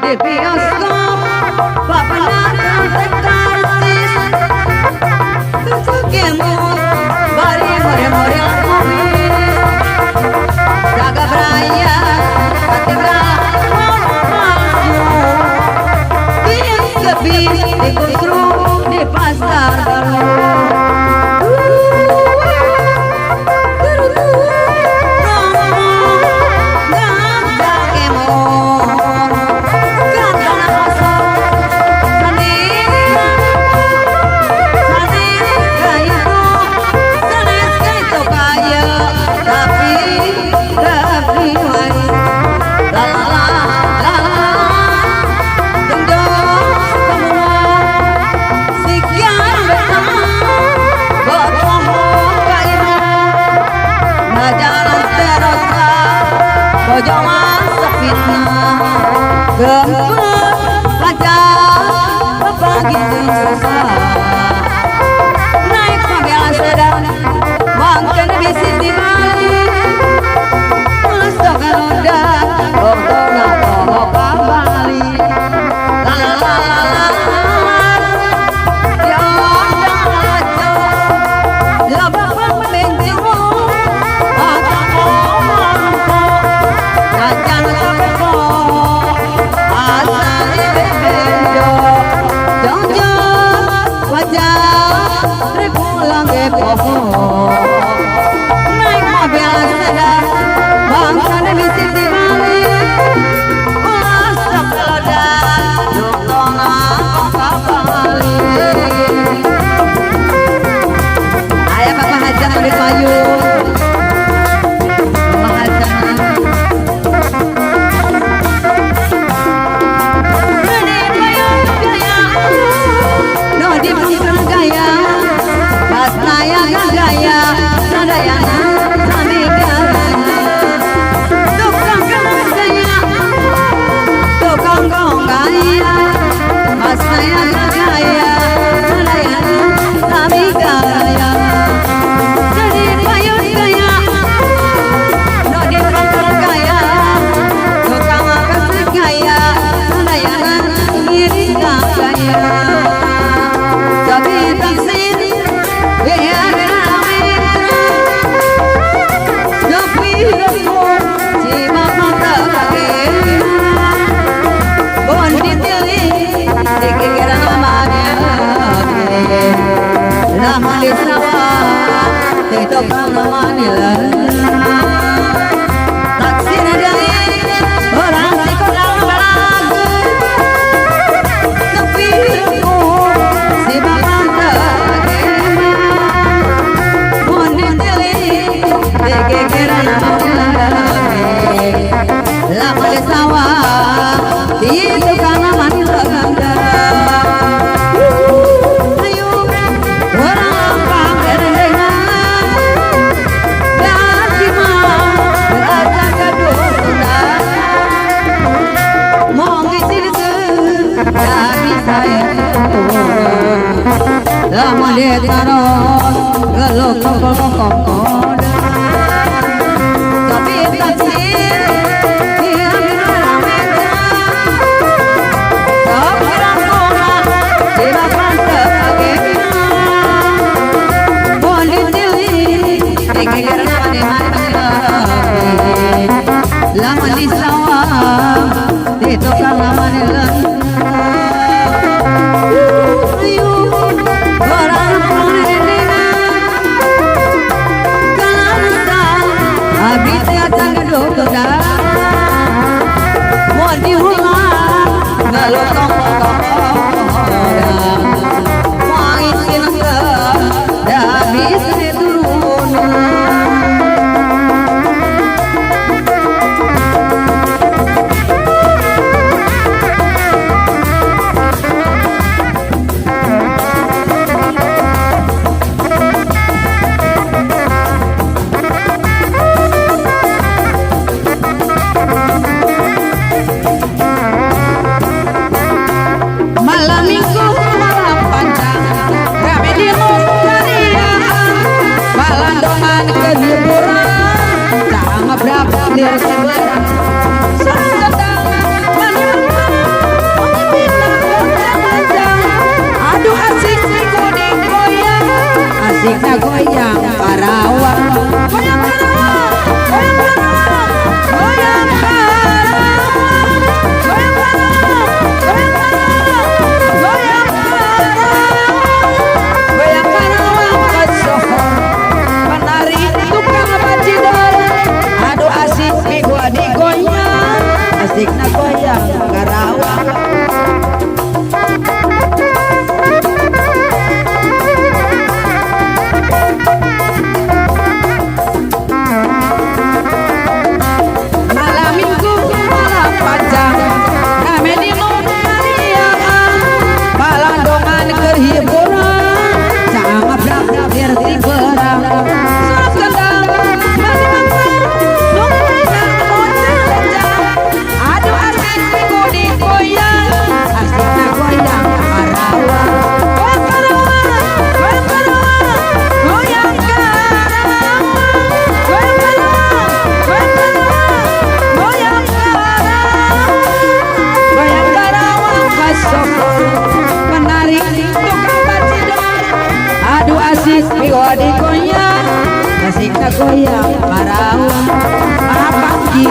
di bioskop papanan kartis tercukemu bari more-more komis jaga beraya hatiga bias lebih dikutru di pasar baru jangan sepitnah gempet aja pagi susah naik mobil sedan mangken bisin di balik masuk roda roda toh kembali la la la la ya aja la bapak bensin jangan sampai kok asal bebedo jangan wajah repulang ke pohon naik mobil sedan bangsa bisik di balik masak ledan nontonan kembali ayah bapak hajat di payung Karawang. Malam minggu malam panjang rame di Mongariaan, balandongan kehiburan sangat berakhir di berang. Surat kendang masih mampir nungguin bocah jam. Aduh asik minggu goyang, asiknya goyang Karawang. Oh Karawang, oh Karawang, goyang Karawang. Oh Karawang, oh Karawang, goyang Karawang. Goyang Karawang kasokor, menarik tukang bacidor. Aduh asik minggu goyang, asiknya goyang Karawang. Apa ki